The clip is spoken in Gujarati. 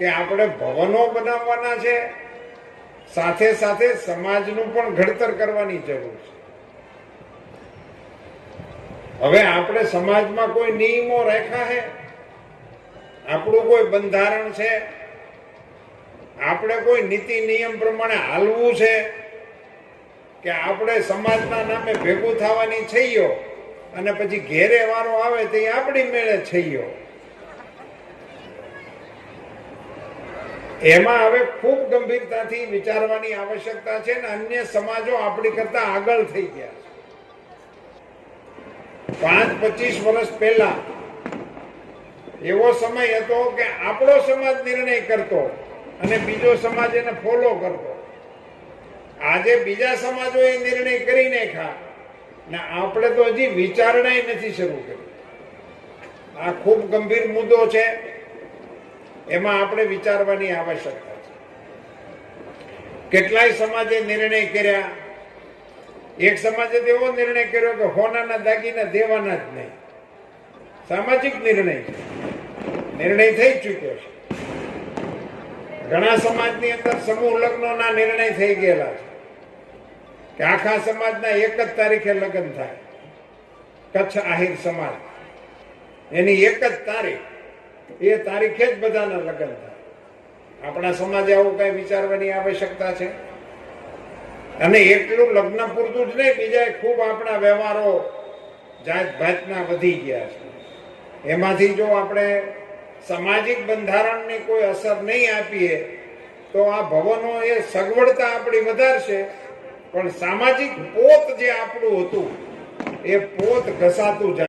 કે આપણે ભવનો બનાવવાના છે, સાથે સાથે સમાજનું પણ ઘડતર કરવાની જરૂર છે. હવે આપણે સમાજમાં કોઈ નિયમો રાખ્યા છે, આપણું કોઈ બંધારણ છે, આપણે કોઈ નીતિ નિયમ પ્રમાણે હાલવું છે, કે આપણે સમાજના નામે ભેગું થવાની છઈયો અને પછી ઘેરે વારો આવે તો આપણી મેળે છઈયો. એમાં હવે ખૂબ ગંભીરતાથી વિચારવાની આવશ્યકતા છે ને અન્ય સમાજો આપણી કરતા આગળ થઈ ગયા છે. 5-25 વર્ષ પહેલા એવો સમય હતો કે આપણો સમાજ નિર્ણય કરતો અને બીજો સમાજ એને ફોલો કરતો. આજે બીજા સમાજોએ નિર્ણય કરી નાખ્યા ને આપણે તો હજી વિચારણા નથી શરૂ કરી. આ ખૂબ ગંભીર મુદ્દો છે, એમાં આપણે વિચારવાની આવશ્યકતા છે. કેટલાય સમાજે નિર્ણય કર્યા. એક સમાજે એવો નિર્ણય કર્યો કે હોનાના દાગીના દેવાના જ નહીં. સામાજિક નિર્ણય છે, નિર્ણય થઈ ચૂક્યો છે. ઘણા સમાજની અંદર સમૂહ લગ્નોના નિર્ણય થઈ ગયેલા છે કે આખા સમાજના એક જ તારીખે લગ્ન થાય. કચ્છ આહિર સમાજ એની એક જ તારીખ, એ તારીખે જ બધાના લગ્ન થાય. આપણા સમાજે આવું કઈ વિચારવાની આવશ્યકતા છે. અને એટલું લગ્ન પૂરતું જ નહીં, બીજા ખૂબ આપણા વ્યવહારો જાત ભાતના વધી ગયા છે. એમાંથી જો આપણે સામાજિક બંધારણની કોઈ અસર નહીં આપીએ તો આ ભવનો એ સગવડતા આપણી વધારશે, પણ સામાજિક પોત જે આપણું હતું એ પોત ઘસાતું જાય.